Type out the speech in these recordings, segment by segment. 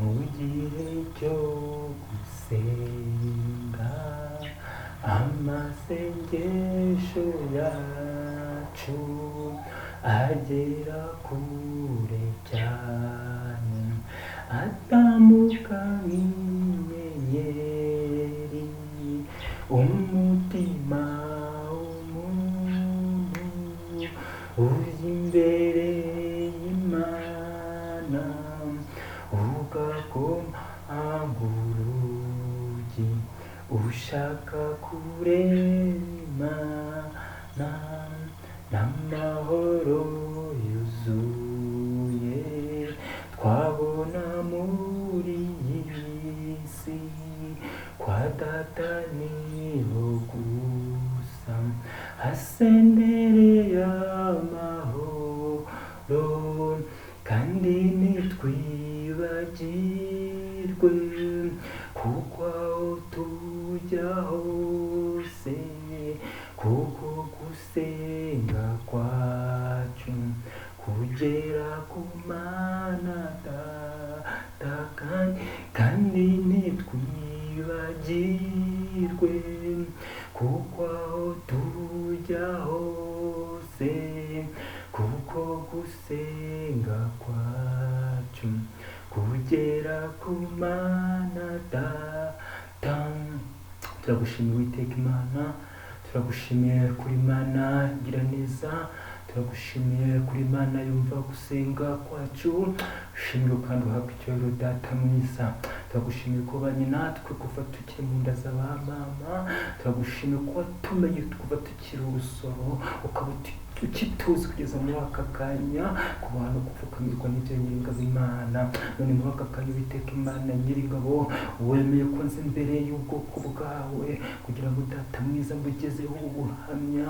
mugihe cyo gusenga amasengesho yacu agera kure cyane atambuka nk'inyenyeri umutima w'umuntu uri imbere y'Imana ugakoma urugi ushaka kurema n'amahoro yuzuye twabona muri iyi si kwa data niho gusa hasendereye amahoro kandi ntitwibagirwe kuko aho tujya hose kuko gusenga kwacu kugera ku Mana Data kandi ntitwibagirwe kuko aho tujya hose kuko gusenga kwacu kugera ku Mana Data. Turagushimiye Uwiteka Imana, turagushimiye kuri Imana igira neza, turagushimiye kuri Imana yumva gusenga kwacu. Ushimire kandi uhabwe icyubahiro Data mwiza. Turagushimiye ko ubanye natwe kuva tukiri mu nda z'abamama, turagushimiye ko watumenye kuva tukiri urusoro ukaba ukituzi kugeza muri aka kanya ku bantu gupfukamirwa n'ibyo nyiringabo Imana. None muri aka kanya Uwiteka Imana nyiringabo wemeye ko nzi imbere y'ubwoko bwawe kugira ngo Data mwiza mbugezeho ubuhamya.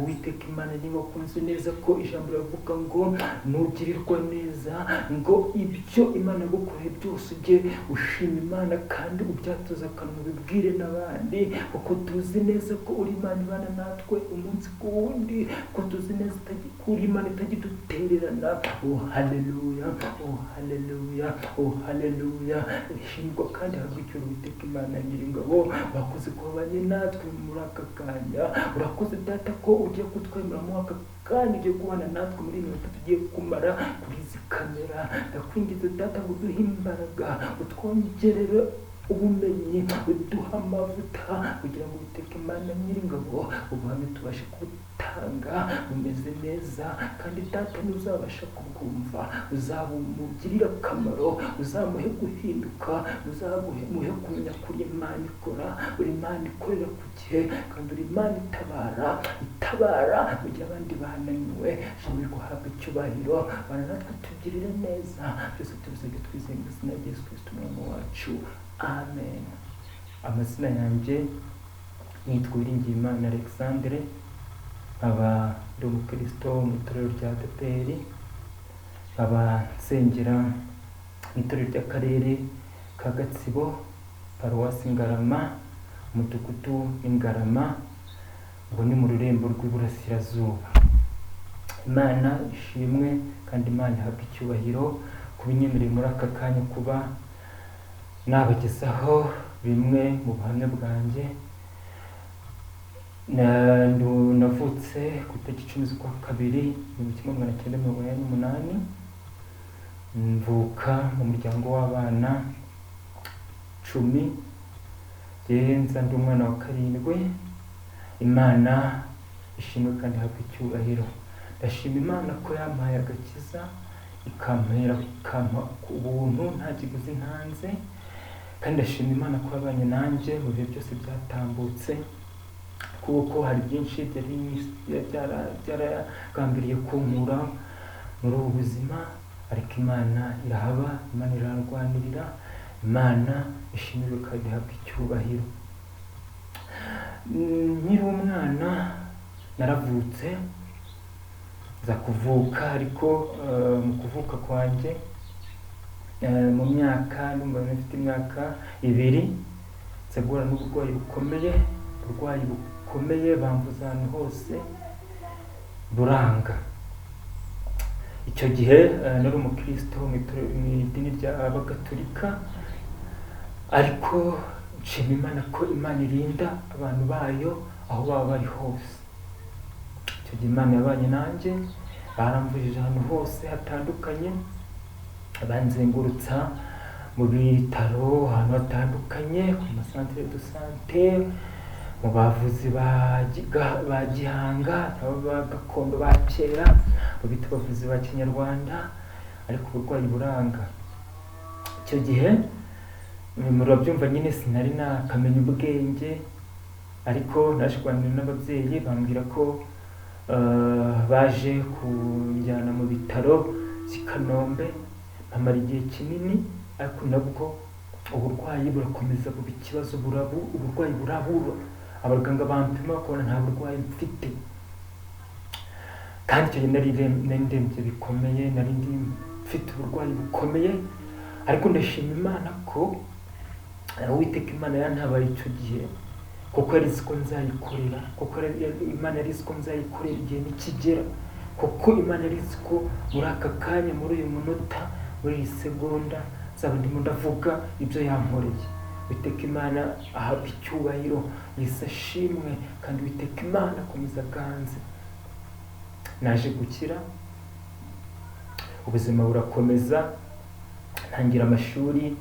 Uwiteka Imana niba kunzi neza ko ijambo rivuga ngo nugirirwa neza ngo ibyo Imana yagukoreye byose ujye ushima Imana kandi ubyatuza akanwa ubibwire n'abandi, kuko tuzi neza ko uri Imana ibana natwe umunsi ku wundi, ko tuzi neza kuri Imana itagidutererana. Oh haleluya, oh haleluya, oh haleluya. Ishimwa kandi habwe icyubahiro Uwiteka Imana nyiringabo, wakoze ko wabanye natwe muri aka kanya. Urakoze Data ko ugiye kutwemera muri aka kanya, ugiye kubana natwe muri iyi minota tugiye kumara kuri izi kamera. Ndakwingiza Data ngo uduhe imbaraga, utwongerere ubumenyi, uduha amavuta kugira ngo Uwiteka Imana nyiringabo ubuhamya tubashe kubutanga bumeze neza. kandi Data ntuzabasha kubwumva uzabumugirira akamaro, uzamuhe guhinduka, uzamuhe kumenya kuri Imana ikora, uri Imana ikorera ku gihe kandi uri Imana itabara mu gihe abandi bananiwe. Shimira guhabwa icyubahiro, bana natwe tugirire neza, byose tubisabye twizeye mu izina rya Yesu Kristo umwami wacu, amen. Amazina yanjye nitwa Uwiringiyimana Alexandre, nkaba ndi umukristo mu itorero rya ADEPR, nkaba nsengera mu itorero ry'akarere ka Gatsibo, paruwasi Ngarama, umudugudu w'Ingarama, ngo ni mu rurembo rw'iburasirazuba. Imana ishimwe kandi Imana ihabwe icyubahiro kubinyemereye muri aka kanya kuba nabagezaho bimwe mu buhamya bwanjye. Navutse ku itariki 10 z'ukwa kabiri 1988, mvuka mu muryango w'abana 10, nza ndi umwana wa 7. Imana ishimwe kandi ihabwe icyubahiro. Ndashima Imana ko yampaye agakiza, ikampa ubuntu nta kiguzi ntanze, kandi ndashima Imana ko yabanye nanjye mu bihe byose byatambutse, kuko hari byinshi byaragambiriye kunkura muri ubu buzima, ariko Imana irahaba, Imana irarwanirira, Imana ishimirwe kandi ihabwe icyubahiro. Nkiri umwana naravutse, nza kuvuka, ariko mu kuvuka kwanjye mu myaka mfite imyaka 2 nsagura n'uburwayi bukomeye, bambuza ahantu hose buranga. icyo gihe nari umukristo mu idini ry'abagatolika, ariko nshima Imana ko Imana irinda abantu bayo aho baba bari hose. Icyo gihe Imana yabanye nanjye, baramvujije ahantu hose hatandukanye, banzengurutsa mu bitaro ahantu hatandukanye, ku masantere de sante, mu bavuzi ba Gihanga, ba gakondo ba kera, mu bita abavuzi ba Kinyarwanda, ariko uburwayi buranga. Icyo gihe murabyumva nyine sinari nakamenya ubwenge, ariko naje kuganira n'ababyeyi bambwira ko baje kunjyana mu bitaro by'i Kanombe, mpamara igihe kinini, ariko nabwo uburwayi burakomeza buba ikibazo, uburwayi burabura, abaganga bampima bakabona nta burwayi mfite, kandi icyo gihe nari ndembye bikomeye, nari mfite uburwayi bukomeye, ariko ndashima Imana ko Uwiteka Imana yantabaye icyo gihe, kuko yari izi ko nzayikorera, kuko Imana yari izi ko nzayikorera igihe nikigera, kuko Imana yari izi ko muri aka kanya, muri uyu munota, muri iyi segonda nzaba ndimo ndavuga ibyo yankoreye. Uwiteka Imana ahabwa icyubahiro, Yesu ashimwe, kandi Uwiteka Imana akomeza aganze. Naje gukira, ubuzima burakomeza, ntangira amashuri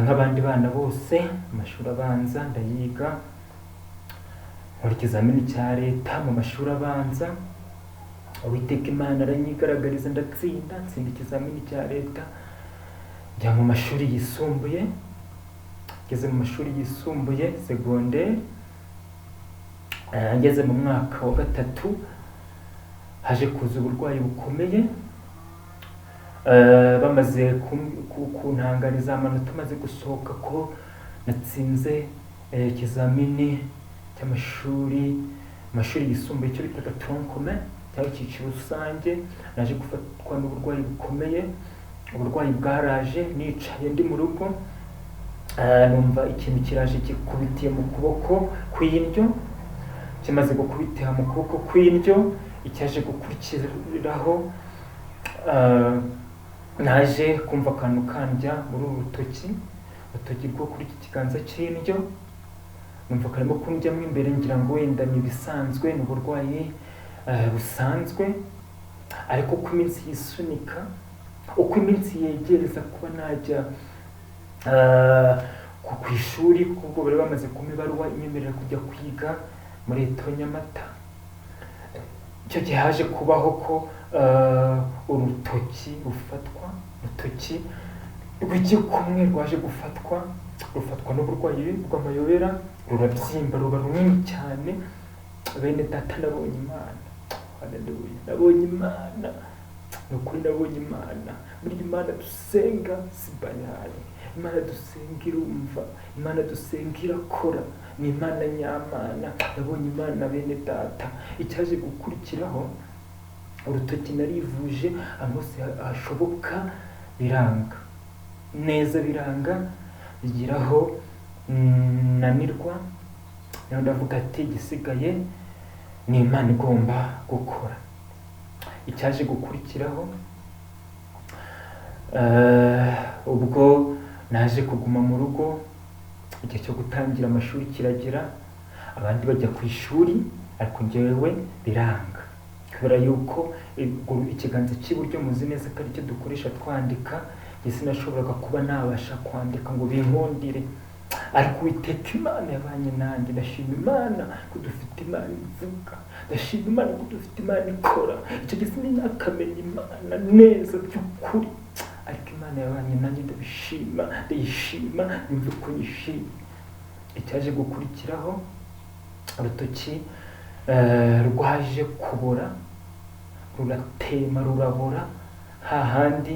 nk'abandi bana bose, amashuri abanza ndayiga, nkora ikizamini cya leta mu mashuri abanza, Uwiteka Imana aranyigaragariza ndatsinda ikizamini cya leta, njya mu mashuri yisumbuye, ngeze mu mashuri yisumbuye segonderi, ngeze mu mwaka wa 3 haje kuza uburwayi bukomeye, bamaze kuntangariza amanota amaze gusohoka ko natsinze ikizamini cy'amashuri yisumbuye, icyo bitaga tronc commun cyangwa icyiciro rusange. Naje gufatwa n'uburwayi bukomeye, uburwayi bwaraje nicaye ndi mu rugo, numva ikintu kiraje gikubitiye mu kuboko kw'indyo, kimaze gukubitira mu kuboko kw'indyo, icyaje gukurikiraho naje kumva akantu kandya muri uru rutoki rwo kuri iki kiganza cy'indyo, numva karimo kundyamo imbere, ngira ngo wenda ni ibisanzwe, ni uburwayi busanzwe, ariko uko iminsi yisunika, uko iminsi yegereza kuba najya ku ishuri, kuko bari bamaze kumpa ibaruwa inyemerera kujya kwiga muri Eto Nyamata, icyo gihe haje kubaho ko urutoki rufatwa, urutoki rw'igikumwe rwaje rufatwa n'uburwayi bw'amayobera, rurabyimba, ruba runini cyane. Bene data, nabonye Imana, haleluya, nabonye Imana, ni ukuri nabonye Imana. Burya Imana dusenga si banali, Imana dusenga irumva, Imana dusenga irakora, ni Imana nyamana. Nabonye Imana bene data. Icyaje gukurikiraho, urutoki narivuje ahantu hose hashoboka, biranga neza, bigiraho nanirwa, naho ndavuga ati igisigaye ni Imana igomba gukora. Icyaje gukurikiraho, ubwo naje kuguma mu rugo, igihe cyo gutangira amashuri kiragera, abandi bajya ku ishuri, ariko njyewe biranga, kubera yuko ikiganza cy'iburyo muzi neza ko aricyo dukoresha twandika, njye sinashoboraga kuba nabasha kwandika ngo binkundire, ariko Uwiteka Imana yabanye nanjye. Ndashima Imana ko dufite Imana ivuga, ndashima Imana ko dufite Imana ikora. Icyo gihe sinakamenya Imana neza by'ukuri, ariko Imana yabanye nanjye, ndayishima, yumve ko yishimye. Icyaje gukurikiraho, urutoki rwaje kubora, ruratema, rurabora, hahandi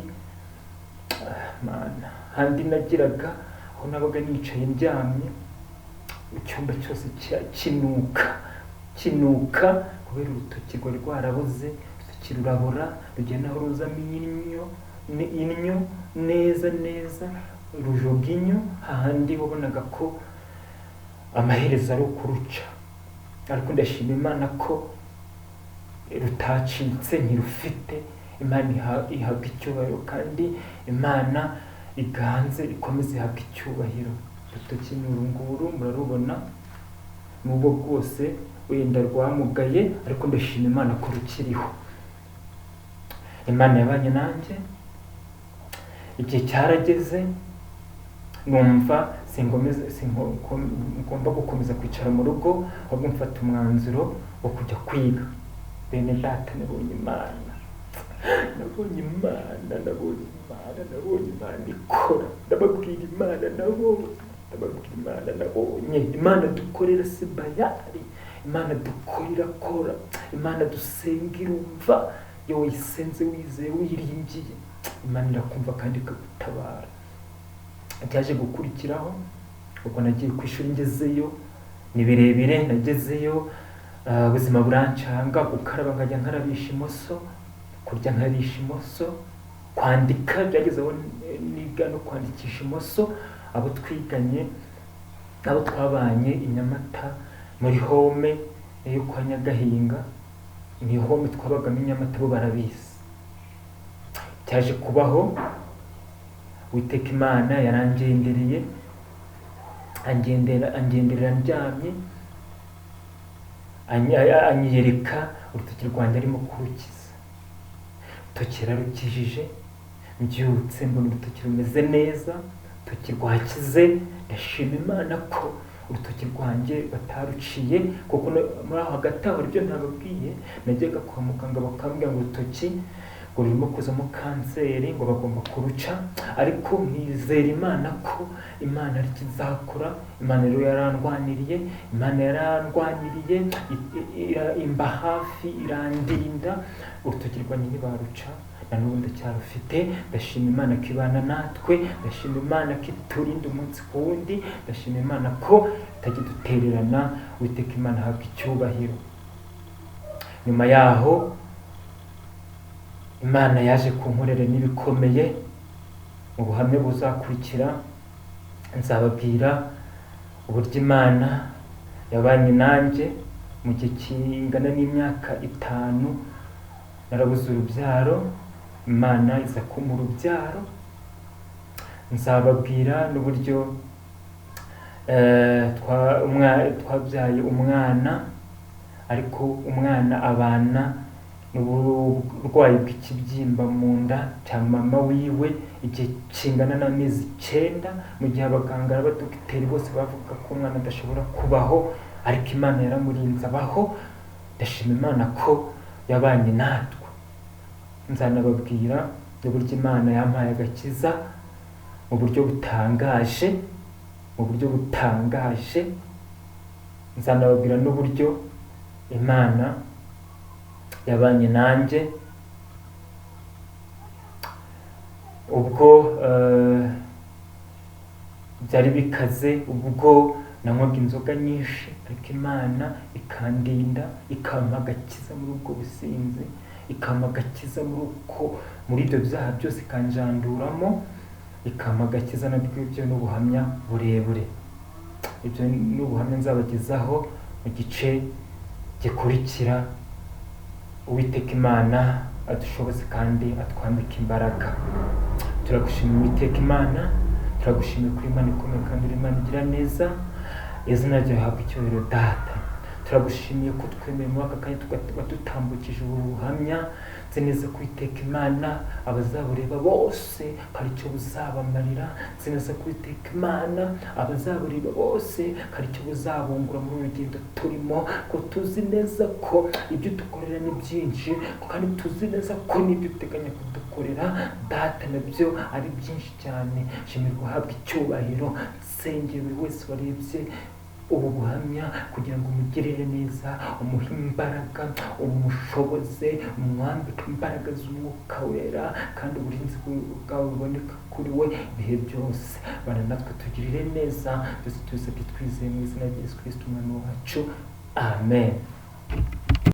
handi nagiraga aho nabaga nicaye ndyamye, icyumba cyose kinuka kubera urutoki rwari rwaraboze. Urutoki rurabora, rugenda aho ruzamo inyo neza, rujoga inyo, hahandi wabonaga ko amaherezo ari ukuruca. Ariko ndashima Imana ko rutacitse, ntirufite Imana ihabwa icyubahiro, kandi Imana iganze ikomeze ihabwa icyubahiro. Urutoki ni urunguru murarubona, nubwo bwose wenda rwamugaye, ariko ndashima Imana ko rukiriho. Imana yabanye nanjye, igihe cyarageze numva ngomba gukomeza kwicara mu rugo, ahubwo mfata umwanzuro wo kujya kwiga. Bene data, nabonye Imana ikora. Ndababwira Imana nabonye, Imana dukorera si bayari, Imana dukorera kora, Imana dusenga irumva. Iyo wayisenze wizeye wiringiye, Imana irakumva kandi ikagutabara. Byaje gukurikiraho ubwo nagiye ku ishuri, ngezeyo ni birebire, nagezeyo ubuzima burancanga, gukaraba nkajya nkarabisha imoso, kurya nkarisha imoso, kwandika byagezeho niga no kwandikisha imoso. Abo twiganye, abo twabanye i Nyamata muri home yo kwa Nyagahinga, ni home twabagamo i Nyamata, bo barabizi. Cyaje kubaho, Uwiteka Imana yarangendereye, angenderera ndyamye, anyereka urutoki rwanjye arimo kurukiza. Urutoki yararukijije, mbyutse mbona urutoki rumeze neza, urutoki rwakize. Ndashima Imana ko urutoki rwanjye bataruciye, kuko muri aho hagati aho ibyo ntababwiye, najyaga kwa muganga bakambwira ngo urutoki ngo rurimo kuzamo kanseri, ngo bagomba kuruca, ariko nkizera Imana ko Imana ari kizakora. Imana rero yarandwaniriye, imba hafi, irandinda. Urutoki rwanjye ntibaruca, na n'ubu ndacyarufite. Ndashima Imana ko ibana natwe, ndashima Imana ko iturinda umunsi ku wundi, ndashima Imana ko itajya idutererana. Uwiteka Imana ahabwa icyubahiro. Nyuma yaho Imana yaje kunkorera n'ibikomeye. Mu buhamya buzakurikira nzababwira uburyo Imana yabanye nanjye mu gihe kingana n'imyaka 5 narabuze urubyaro, Imana iza kumpa urubyaro. Nzababwira n'uburyo twabyaye umwana, ariko umwana abana n'uburwayi bw'ikibyimba mu nda cya mama wiwe igihe kingana n'amezi 9, mu gihe abaganga n'abadogiteri bose bavuga ko umwana adashobora kubaho, ariko Imana yaramurinze abaho. Ndashima Imana ko yabanye natwe. Nzanababwira uburyo Imana yampaye agakiza mu buryo butangaje, nzanababwira n'uburyo Imana yabanye nanjye ubwo byari bikaze, ubwo nanywaga inzoga nyinshi, ariko Imana ikandinda, ikampa agakiza muri ubwo businzi, ikampa agakiza muri ibyo byaha byose, ikanjanduramo, ikampa agakiza. Nabwo ibyo n'ubuhamya burebure, ibyo n'ubuhamya nzabagezaho mu gice gikurikira. Uwiteka Imana adushoboze kandi atwambike imbaraga. Turagushimira Uwiteka Imana, turagushimira kuri Imana ikomeye kandi uri Imana igira neza. Izina ryawe rihabwe icyubahiro Data. Turagushimiye ko twemeye muri aka kanya dutambukije ubu buhamya. Nzi neza ko Uwiteka Imana abazabureba bose hari icyo buzabamarira. Nzi neza ko Uwiteka Imana abazabureba bose hari icyo buzabungura muri urugendo turimo, ko tuzi neza ko ibyo dukorera ni byinshi, kandi tuzi neza ko n'ibyo uteganya kudukorera Data nabyo ari byinshi cyane. Shimirwa uhabwe icyubahiro. Nsengera buri wese warebye ubu buhamya kugira ngo umugirire neza, umuhe imbaraga, umushoboze, umwambike imbaraga z'Umwuka Wera, kandi uburinzi bwawe buboneka kuri we ibihe byose. Bana natwe tugirire neza, byose tubisabye twizeye mu izina rya Yesu Kristo umwami wacu. Amen.